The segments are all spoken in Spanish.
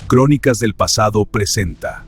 Crónicas del Pasado presenta.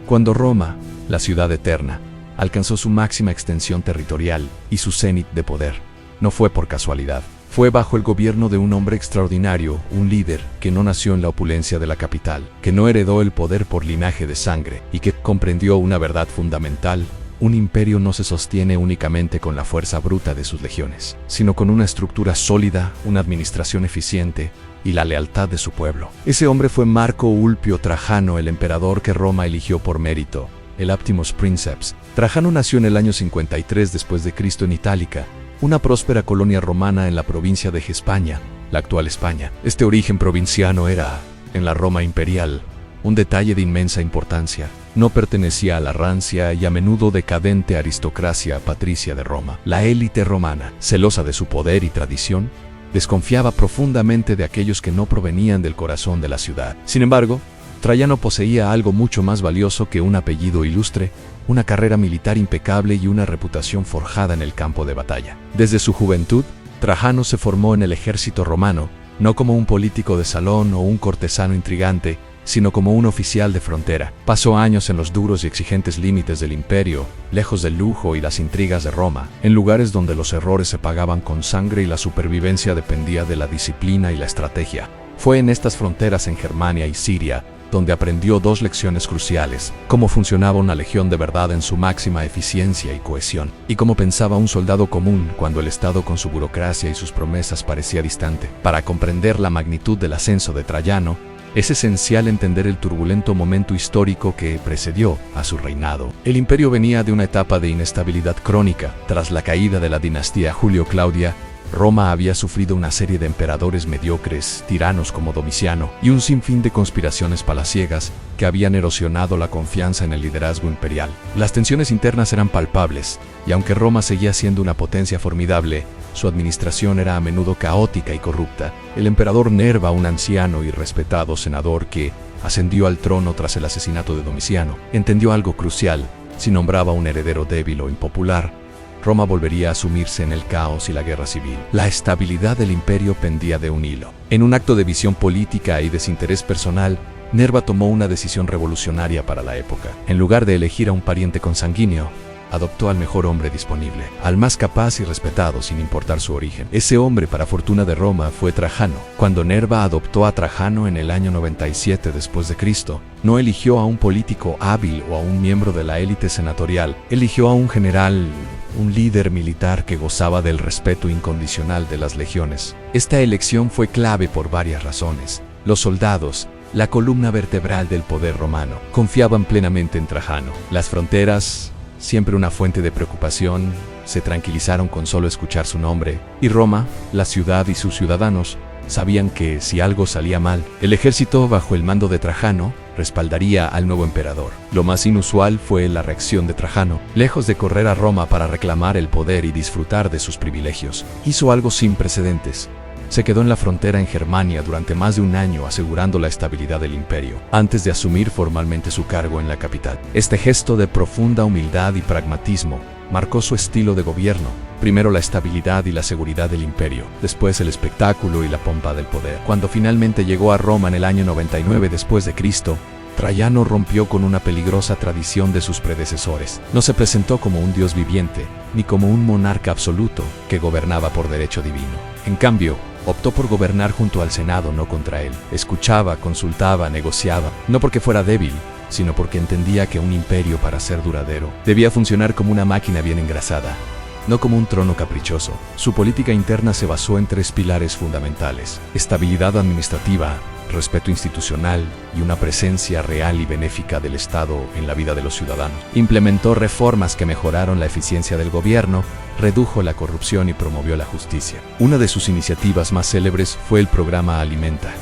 Cuando Roma, la ciudad eterna, alcanzó su máxima extensión territorial y su cenit de poder, no fue por casualidad. Fue bajo el gobierno de un hombre extraordinario, un líder que no nació en la opulencia de la capital, que no heredó el poder por linaje de sangre y que comprendió una verdad fundamental: un imperio no se sostiene únicamente con la fuerza bruta de sus legiones, sino con una estructura sólida, una administración eficiente y la lealtad de su pueblo. Ese hombre fue Marco Ulpio Trajano, el emperador que Roma eligió por mérito, el Optimus Princeps. Trajano nació en el año 53 después de Cristo en Itálica, una próspera colonia romana en la provincia de Hispania, la actual España. Este origen provinciano era, en la Roma imperial, un detalle de inmensa importancia. No pertenecía a la rancia y a menudo decadente aristocracia patricia de Roma. La élite romana, celosa de su poder y tradición, desconfiaba profundamente de aquellos que no provenían del corazón de la ciudad. Sin embargo, Trajano poseía algo mucho más valioso que un apellido ilustre, una carrera militar impecable y una reputación forjada en el campo de batalla. Desde su juventud, Trajano se formó en el ejército romano, no como un político de salón o un cortesano intrigante, sino como un oficial de frontera. Pasó años en los duros y exigentes límites del imperio, lejos del lujo y las intrigas de Roma, en lugares donde los errores se pagaban con sangre y la supervivencia dependía de la disciplina y la estrategia. Fue en estas fronteras en Germania y Siria donde aprendió dos lecciones cruciales: cómo funcionaba una legión de verdad en su máxima eficiencia y cohesión, y cómo pensaba un soldado común cuando el Estado con su burocracia y sus promesas parecía distante. Para comprender la magnitud del ascenso de Trajano, es esencial entender el turbulento momento histórico que precedió a su reinado. El imperio venía de una etapa de inestabilidad crónica. Tras la caída de la dinastía Julio-Claudia, Roma había sufrido una serie de emperadores mediocres, tiranos como Domiciano, y un sinfín de conspiraciones palaciegas que habían erosionado la confianza en el liderazgo imperial. Las tensiones internas eran palpables, y aunque Roma seguía siendo una potencia formidable, su administración era a menudo caótica y corrupta. El emperador Nerva, un anciano y respetado senador que ascendió al trono tras el asesinato de Domiciano, entendió algo crucial: si nombraba un heredero débil o impopular, Roma volvería a sumirse en el caos y la guerra civil. La estabilidad del imperio pendía de un hilo. En un acto de visión política y desinterés personal, Nerva tomó una decisión revolucionaria para la época. En lugar de elegir a un pariente consanguíneo, adoptó al mejor hombre disponible, al más capaz y respetado sin importar su origen. Ese hombre, para fortuna de Roma, fue Trajano. Cuando Nerva adoptó a Trajano en el año 97 después de Cristo, no eligió a un político hábil o a un miembro de la élite senatorial, eligió a un general, un líder militar que gozaba del respeto incondicional de las legiones. Esta elección fue clave por varias razones. Los soldados, la columna vertebral del poder romano, confiaban plenamente en Trajano. Las fronteras, siempre una fuente de preocupación, se tranquilizaron con solo escuchar su nombre, y Roma, la ciudad y sus ciudadanos, sabían que si algo salía mal, el ejército bajo el mando de Trajano respaldaría al nuevo emperador. Lo más inusual fue la reacción de Trajano. Lejos de correr a Roma para reclamar el poder y disfrutar de sus privilegios, hizo algo sin precedentes. Se quedó en la frontera en Germania durante más de un año, asegurando la estabilidad del imperio, antes de asumir formalmente su cargo en la capital. Este gesto de profunda humildad y pragmatismo marcó su estilo de gobierno: primero la estabilidad y la seguridad del imperio, después el espectáculo y la pompa del poder. Cuando finalmente llegó a Roma en el año 99 después de Cristo, Trajano rompió con una peligrosa tradición de sus predecesores. No se presentó como un dios viviente, ni como un monarca absoluto que gobernaba por derecho divino. En cambio, optó por gobernar junto al Senado, no contra él. Escuchaba, consultaba, negociaba, no porque fuera débil, sino porque entendía que un imperio, para ser duradero, debía funcionar como una máquina bien engrasada, no como un trono caprichoso. Su política interna se basó en tres pilares fundamentales: estabilidad administrativa, respeto institucional y una presencia real y benéfica del Estado en la vida de los ciudadanos. Implementó reformas que mejoraron la eficiencia del gobierno, redujo la corrupción y promovió la justicia. Una de sus iniciativas más célebres fue el programa Alimenta,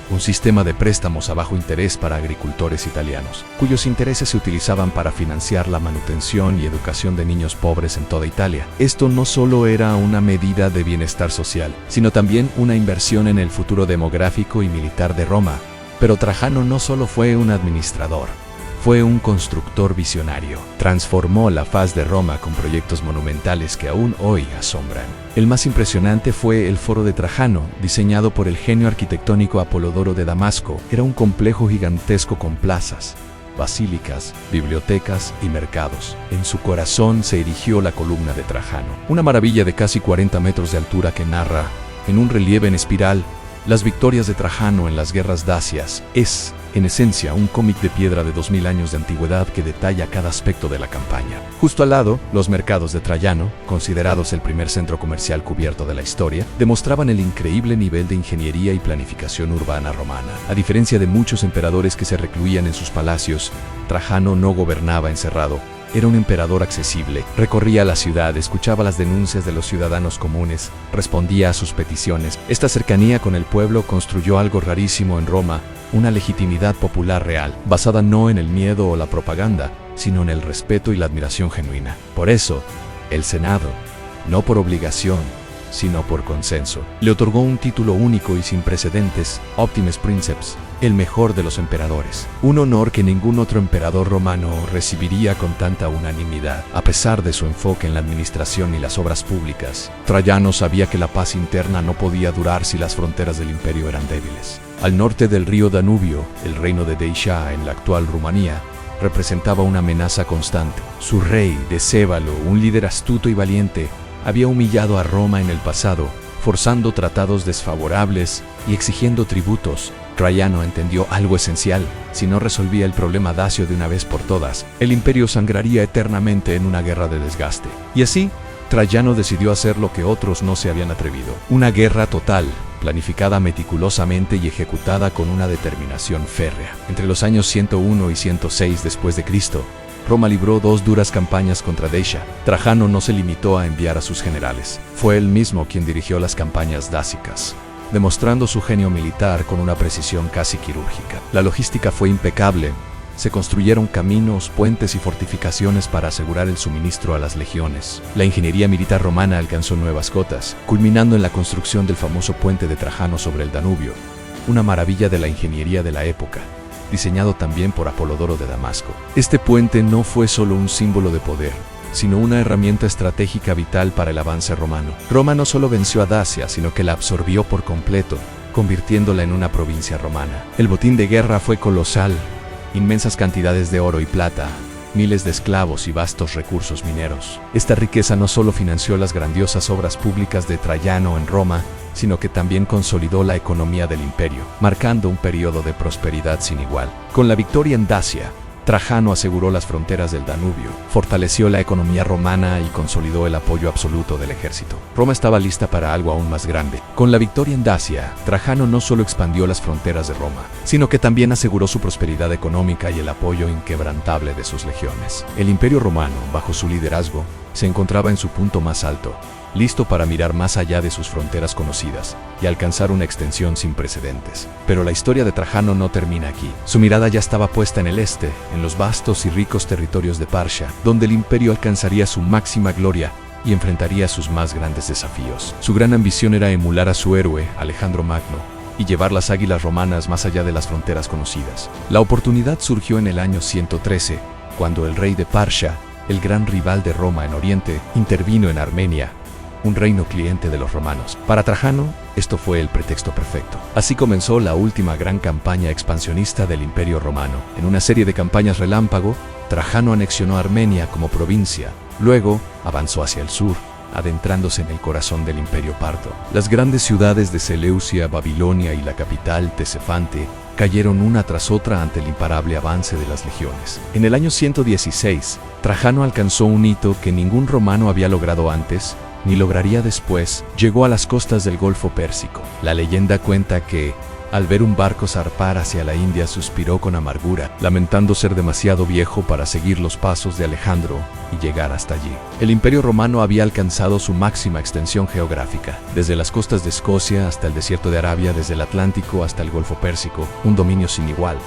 un sistema de préstamos a bajo interés para agricultores italianos, cuyos intereses se utilizaban para financiar la manutención y educación de niños pobres en toda Italia. Esto no solo era una medida de bienestar social, sino también una inversión en el futuro demográfico y militar de Roma. Pero Trajano no solo fue un administrador, Fue un constructor visionario. Transformó la faz de Roma con proyectos monumentales que aún hoy asombran. El más impresionante fue el Foro de Trajano, diseñado por el genio arquitectónico Apolodoro de Damasco. Era un complejo gigantesco con plazas, basílicas, bibliotecas y mercados. En su corazón se erigió la columna de Trajano, una maravilla de casi 40 metros de altura que narra, en un relieve en espiral, las victorias de Trajano en las guerras dacias. Es, en esencia, un cómic de piedra de 2000 años de antigüedad que detalla cada aspecto de la campaña. Justo al lado, los mercados de Traiano, considerados el primer centro comercial cubierto de la historia, demostraban el increíble nivel de ingeniería y planificación urbana romana. A diferencia de muchos emperadores que se recluían en sus palacios, Trajano no gobernaba encerrado. Era un emperador accesible, recorría la ciudad, escuchaba las denuncias de los ciudadanos comunes, respondía a sus peticiones. Esta cercanía con el pueblo construyó algo rarísimo en Roma, una legitimidad popular real, basada no en el miedo o la propaganda, sino en el respeto y la admiración genuina. Por eso, el Senado, no por obligación, sino por consenso, le otorgó un título único y sin precedentes, Optimus Princeps, el mejor de los emperadores, un honor que ningún otro emperador romano recibiría con tanta unanimidad. A pesar de su enfoque en la administración y las obras públicas, Traiano sabía que la paz interna no podía durar si las fronteras del imperio eran débiles. Al norte del río Danubio, el reino de Dacia en la actual Rumanía, representaba una amenaza constante. Su rey, Decébalo, un líder astuto y valiente, había humillado a Roma en el pasado, forzando tratados desfavorables y exigiendo tributos. Traiano entendió algo esencial: si no resolvía el problema dacio de una vez por todas, el imperio sangraría eternamente en una guerra de desgaste. Y así, Traiano decidió hacer lo que otros no se habían atrevido: una guerra total, planificada meticulosamente y ejecutada con una determinación férrea. Entre los años 101 y 106 después de Cristo, Roma libró dos duras campañas contra Dacia. Trajano no se limitó a enviar a sus generales. Fue él mismo quien dirigió las campañas dácicas, demostrando su genio militar con una precisión casi quirúrgica. La logística fue impecable. Se construyeron caminos, puentes y fortificaciones para asegurar el suministro a las legiones. La ingeniería militar romana alcanzó nuevas cotas, culminando en la construcción del famoso puente de Trajano sobre el Danubio, una maravilla de la ingeniería de la época, diseñado también por Apolodoro de Damasco. Este puente no fue solo un símbolo de poder, sino una herramienta estratégica vital para el avance romano. Roma no solo venció a Dacia, sino que la absorbió por completo, convirtiéndola en una provincia romana. El botín de guerra fue colosal: inmensas cantidades de oro y plata, miles de esclavos y vastos recursos mineros. Esta riqueza no solo financió las grandiosas obras públicas de Traiano en Roma, sino que también consolidó la economía del imperio, marcando un periodo de prosperidad sin igual. Con la victoria en Dacia, Trajano aseguró las fronteras del Danubio, fortaleció la economía romana y consolidó el apoyo absoluto del ejército. Roma estaba lista para algo aún más grande. Con la victoria en Dacia, Trajano no solo expandió las fronteras de Roma, sino que también aseguró su prosperidad económica y el apoyo inquebrantable de sus legiones. El imperio romano, bajo su liderazgo, se encontraba en su punto más alto, listo para mirar más allá de sus fronteras conocidas y alcanzar una extensión sin precedentes. Pero la historia de Trajano no termina aquí. Su mirada ya estaba puesta en el este, en los vastos y ricos territorios de Partia, donde el imperio alcanzaría su máxima gloria y enfrentaría sus más grandes desafíos. Su gran ambición era emular a su héroe, Alejandro Magno, y llevar las águilas romanas más allá de las fronteras conocidas. La oportunidad surgió en el año 113, cuando el rey de Partia, el gran rival de Roma en Oriente, intervino en Armenia, un reino cliente de los romanos. Para Trajano, esto fue el pretexto perfecto. Así comenzó la última gran campaña expansionista del Imperio Romano. En una serie de campañas relámpago, Trajano anexionó Armenia como provincia. Luego, avanzó hacia el sur, adentrándose en el corazón del Imperio Parto. Las grandes ciudades de Seleucia, Babilonia y la capital, Ctesifante, cayeron una tras otra ante el imparable avance de las legiones. En el año 116, Trajano alcanzó un hito que ningún romano había logrado antes, ni lograría después. Llegó a las costas del Golfo Pérsico. La leyenda cuenta que, al ver un barco zarpar hacia la India, suspiró con amargura, lamentando ser demasiado viejo para seguir los pasos de Alejandro y llegar hasta allí. El Imperio Romano había alcanzado su máxima extensión geográfica, desde las costas de Escocia hasta el desierto de Arabia, desde el Atlántico hasta el Golfo Pérsico, un dominio sin igual.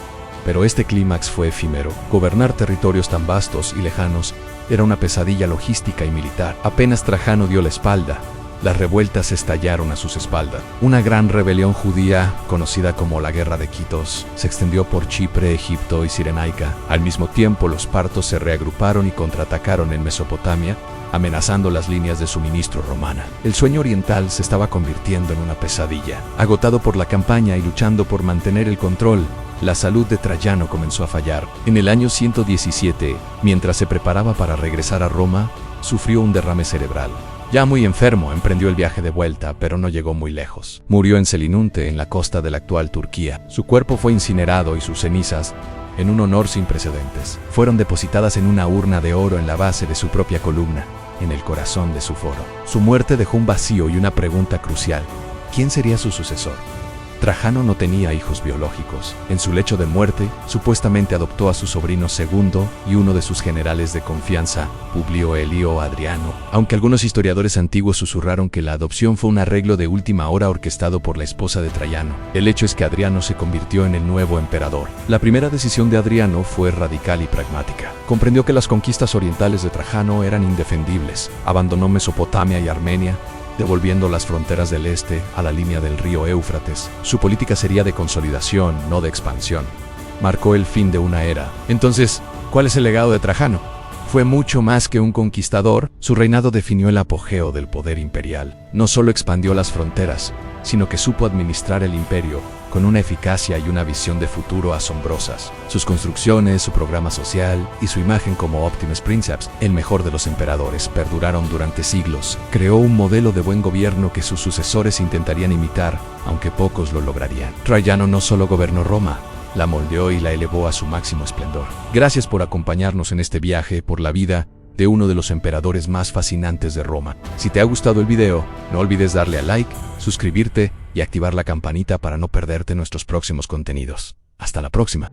Pero este clímax fue efímero. Gobernar territorios tan vastos y lejanos era una pesadilla logística y militar. Apenas Trajano dio la espalda, Las revueltas estallaron a sus espaldas. Una gran rebelión judía, conocida como la Guerra de Quitos, se extendió por Chipre, Egipto y Cirenaica. Al mismo tiempo, los partos se reagruparon y contraatacaron en Mesopotamia, amenazando las líneas de suministro romana. El sueño oriental se estaba convirtiendo en una pesadilla. Agotado por la campaña y luchando por mantener el control, la salud de Trayano comenzó a fallar. En el año 117, mientras se preparaba para regresar a Roma, sufrió un derrame cerebral. Ya muy enfermo, emprendió el viaje de vuelta, pero no llegó muy lejos. Murió en Selinunte, en la costa de la actual Turquía. Su cuerpo fue incinerado y sus cenizas, en un honor sin precedentes, fueron depositadas en una urna de oro en la base de su propia columna, en el corazón de su foro. Su muerte dejó un vacío y una pregunta crucial: ¿quién sería su sucesor? Trajano no tenía hijos biológicos. En su lecho de muerte, supuestamente adoptó a su sobrino segundo y uno de sus generales de confianza, Publio Elio Adriano, aunque algunos historiadores antiguos susurraron que la adopción fue un arreglo de última hora orquestado por la esposa de Trayano. El hecho es que Adriano se convirtió en el nuevo emperador. La primera decisión de Adriano fue radical y pragmática. Comprendió que las conquistas orientales de Trajano eran indefendibles. Abandonó Mesopotamia y Armenia, devolviendo las fronteras del este a la línea del río Éufrates. Su política sería de consolidación, no de expansión. Marcó el fin de una era. Entonces, ¿cuál es el legado de Trajano? Fue mucho más que un conquistador. Su reinado definió el apogeo del poder imperial. No solo expandió las fronteras, sino que supo administrar el imperio con una eficacia y una visión de futuro asombrosas. Sus construcciones, su programa social y su imagen como Optimus Princeps, el mejor de los emperadores, perduraron durante siglos. Creó un modelo de buen gobierno que sus sucesores intentarían imitar, aunque pocos lo lograrían. Trayano no solo gobernó Roma, la moldeó y la elevó a su máximo esplendor. Gracias por acompañarnos en este viaje por la vida de uno de los emperadores más fascinantes de Roma. Si te ha gustado el video, no olvides darle a like, suscribirte y activar la campanita para no perderte nuestros próximos contenidos. Hasta la próxima.